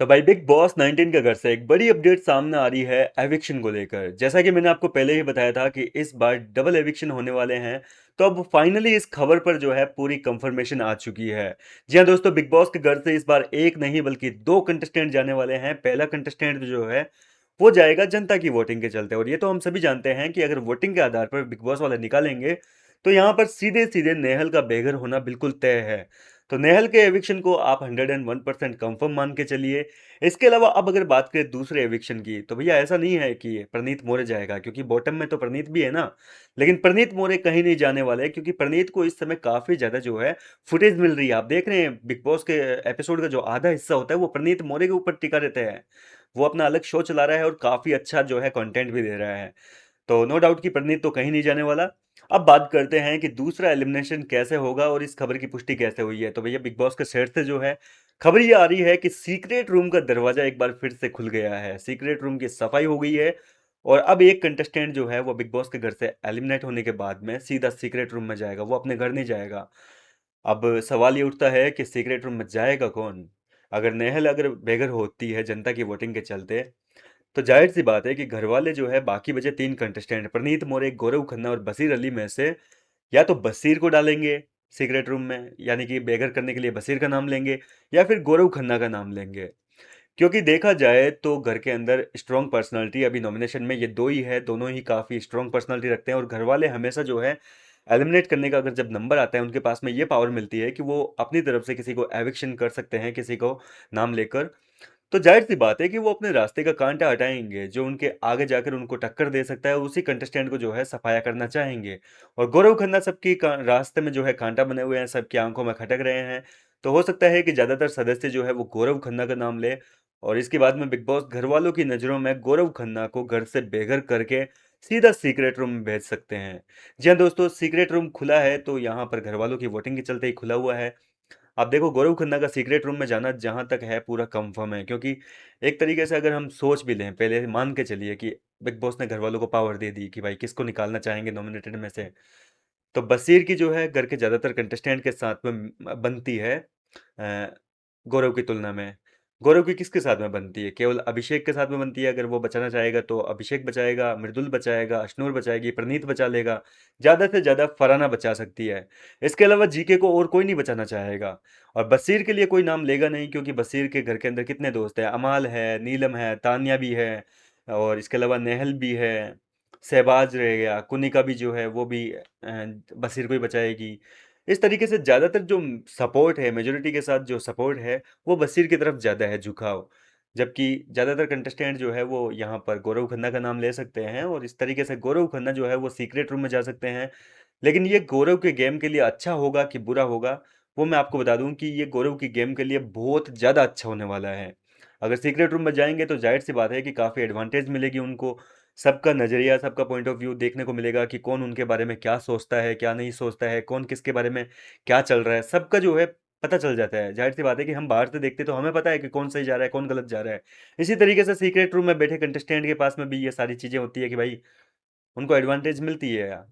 तो भाई big boss 19 के घर से एक बड़ी अपडेट सामने आ रही है एविक्शन को लेकर। जैसा कि मैंने आपको पहले ही बताया था कि इस बार डबल एविक्शन होने वाले हैं। तो अब फाइनली इस खबर पर जो है पूरी कंफर्मेशन आ चुकी है। जी हाँ दोस्तों, बिग बॉस के घर से इस बार एक नहीं बल्कि दो कंटेस्टेंट जाने वाले हैं। पहला कंटेस्टेंट जो है वो जाएगा जनता की वोटिंग के चलते, और ये तो हम सभी जानते हैं कि अगर वोटिंग के आधार पर बिग बॉस वाले निकालेंगे तो यहाँ पर सीधे सीधे नेहल का बेघर होना बिल्कुल तय है। तो नेहल के एविक्शन को आप 101% कंफर्म मान के चलिए। इसके अलावा अब अगर बात करें दूसरे एविक्शन की, तो भैया ऐसा नहीं है कि प्रनीत मोरे जाएगा, क्योंकि बॉटम में तो प्रनीत भी है ना। लेकिन प्रनीत मोरे कहीं नहीं जाने वाले, क्योंकि प्रनीत को इस समय काफी ज्यादा जो है फुटेज मिल रही है। आप देख रहे हैं बिग बॉस के एपिसोड का जो आधा हिस्सा होता है वो प्रनीत मोरे के ऊपर टिका रहता है। वो अपना अलग शो चला रहा है और काफी अच्छा जो है कंटेंट भी दे रहा है। तो नो डाउट कि प्रनीत तो कहीं नहीं जाने वाला। अब बात करते हैं कि दूसरा एलिमिनेशन कैसे होगा और इस खबर की पुष्टि कैसे हुई है। तो भैया बिग बॉस के सेट से जो है खबर ये आ रही है कि सीक्रेट रूम का दरवाजा एक बार फिर से खुल गया है। सीक्रेट रूम की सफाई हो गई है और अब एक कंटेस्टेंट जो है वो बिग बॉस के घर से एलिमिनेट होने के बाद में सीधा सीक्रेट रूम में जाएगा, वो अपने घर नहीं जाएगा। अब सवाल ये उठता है कि सीक्रेट रूम में जाएगा कौन। अगर नेहल अगर बेघर होती है जनता की वोटिंग के चलते, तो जाहिर सी बात है कि घर वाले जो है बाकी बचे तीन कंटेस्टेंट प्रनीत मोरे, गौरव खन्ना और बसीर अली में से या तो बसीर को डालेंगे सीक्रेट रूम में, यानी कि बेघर करने के लिए बसीर का नाम लेंगे, या फिर गौरव खन्ना का नाम लेंगे। क्योंकि देखा जाए तो घर के अंदर स्ट्रॉन्ग पर्सनालिटी अभी नॉमिनेशन में ये दो ही है, दोनों ही काफ़ी स्ट्रॉन्ग पर्सनालिटी रखते हैं। और घर वाले हमेशा जो है एलिमिनेट करने का अगर जब नंबर आता है, उनके पास में ये पावर मिलती है कि वो अपनी तरफ से किसी को एविक्शन कर सकते हैं, किसी को नाम लेकर। तो जाहिर सी बात है कि वो अपने रास्ते का कांटा हटाएंगे, जो उनके आगे जाकर उनको टक्कर दे सकता है, उसी कंटेस्टेंट को जो है सफाया करना चाहेंगे। और गौरव खन्ना सबकी रास्ते में जो है कांटा बने हुए हैं, सबकी आंखों में खटक रहे हैं। तो हो सकता है कि ज्यादातर सदस्य जो है वो गौरव खन्ना का नाम ले, और इसके बाद में बिग बॉस घर वालों की नजरों में गौरव खन्ना को घर से बेघर करके सीधा सीक्रेट रूम में भेज सकते हैं। जी हाँ दोस्तों, सीक्रेट रूम खुला है तो यहाँ पर घर वालों की वोटिंग के चलते ही खुला हुआ है। आप देखो, गौरव खन्ना का सीक्रेट रूम में जाना जहां तक है पूरा कंफर्म है, क्योंकि एक तरीके से अगर हम सोच भी लें, पहले मान के चलिए कि बिग बॉस ने घर वालों को पावर दे दी कि भाई किसको निकालना चाहेंगे नॉमिनेटेड में से, तो बसीर की जो है घर के ज्यादातर कंटेस्टेंट के साथ में बनती है गौरव की तुलना में। गौरव की किसके साथ में बनती है? केवल अभिषेक के साथ में बनती है। अगर वो बचाना चाहेगा तो अभिषेक बचाएगा, मृदुल बचाएगा, अश्नूर बचाएगी, प्रनीत बचा लेगा, ज्यादा से ज्यादा फराना बचा सकती है। इसके अलावा जीके को और कोई नहीं बचाना चाहेगा। और बसीर के लिए कोई नाम लेगा नहीं, क्योंकि बसीर के घर के अंदर कितने दोस्त हैं, अमाल है, नीलम है, तान्या भी है, और इसके अलावा नेहल भी है, शहबाज रह गया, कुनिका भी जो है वो भी बसीर को ही बचाएगी। इस तरीके से ज़्यादातर जो सपोर्ट है, मेजोरिटी के साथ जो सपोर्ट है, वो बसीर की तरफ ज़्यादा है झुकाव। जबकि ज़्यादातर कंटेस्टेंट जो है वो यहाँ पर गौरव खन्ना का नाम ले सकते हैं, और इस तरीके से गौरव खन्ना जो है वो सीक्रेट रूम में जा सकते हैं। लेकिन ये गौरव के गेम के लिए अच्छा होगा कि बुरा होगा, वो मैं आपको बता दूं कि ये गौरव की गेम के लिए बहुत ज़्यादा अच्छा होने वाला है। अगर सीक्रेट रूम में जाएंगे तो जाहिर सी बात है कि काफ़ी एडवांटेज मिलेगी उनको। सबका नज़रिया, सबका पॉइंट ऑफ व्यू देखने को मिलेगा कि कौन उनके बारे में क्या सोचता है, क्या नहीं सोचता है, कौन किसके बारे में क्या चल रहा है, सबका जो है पता चल जाता है। जाहिर सी बात है कि हम बाहर से देखते तो हमें पता है कि कौन सही जा रहा है, कौन गलत जा रहा है। इसी तरीके से सीक्रेट रूम में बैठे कंटेस्टेंट के पास में भी ये सारी चीज़ें होती है कि भाई उनको एडवांटेज मिलती है।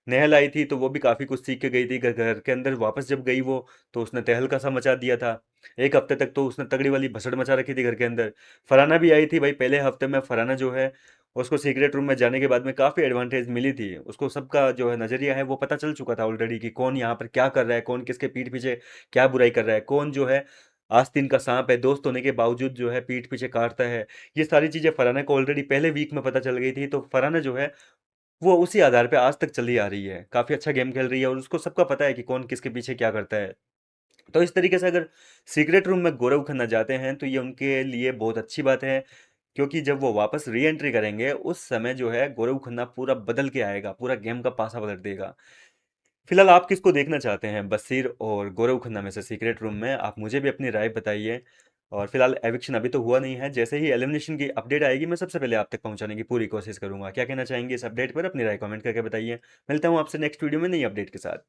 नेहल आई थी तो वो भी काफ़ी कुछ सीख के गई थी। घर घर के अंदर वापस जब गई वो, तो उसने तहलका सा मचा दिया था। एक हफ्ते तक तो उसने तगड़ी वाली भसड़ मचा रखी थी घर के अंदर। फराना भी आई थी भाई, पहले हफ्ते में फराना जो है उसको सीक्रेट रूम में जाने के बाद में काफ़ी एडवांटेज मिली थी। उसको सबका जो है नज़रिया है वो पता चल चुका था ऑलरेडी कि कौन यहाँ पर क्या कर रहा है, कौन किसके पीठ पीछे क्या बुराई कर रहा है, कौन जो है आस्तीन का सांप है, दोस्त होने के बावजूद जो है पीठ पीछे काटता है। ये सारी चीज़ें फराना को ऑलरेडी पहले वीक में पता चल गई थी। तो फराना जो है वो उसी आधार पे आज तक चली आ रही है, काफ़ी अच्छा गेम खेल रही है, और उसको सबका पता है कि कौन किसके पीछे क्या करता है। तो इस तरीके से अगर सीक्रेट रूम में गौरव खन्ना जाते हैं तो ये उनके लिए बहुत अच्छी बात है, क्योंकि जब वो वापस री एंट्री करेंगे उस समय जो है गौरव खन्ना पूरा बदल के आएगा, पूरा गेम का पासा पलट देगा। फिलहाल आप किसको देखना चाहते हैं, बसीर और गौरव खन्ना में से सीक्रेट रूम में? आप मुझे भी अपनी राय बताइए। और फिलहाल एविक्शन अभी तो हुआ नहीं है, जैसे ही एलिमिनेशन की अपडेट आएगी मैं सबसे पहले आप तक पहुंचाने की पूरी कोशिश करूंगा। क्या कहना चाहेंगे इस अपडेट पर? अपनी राय कमेंट करके बताइए। मिलता हूं आपसे नेक्स्ट वीडियो में नई अपडेट के साथ।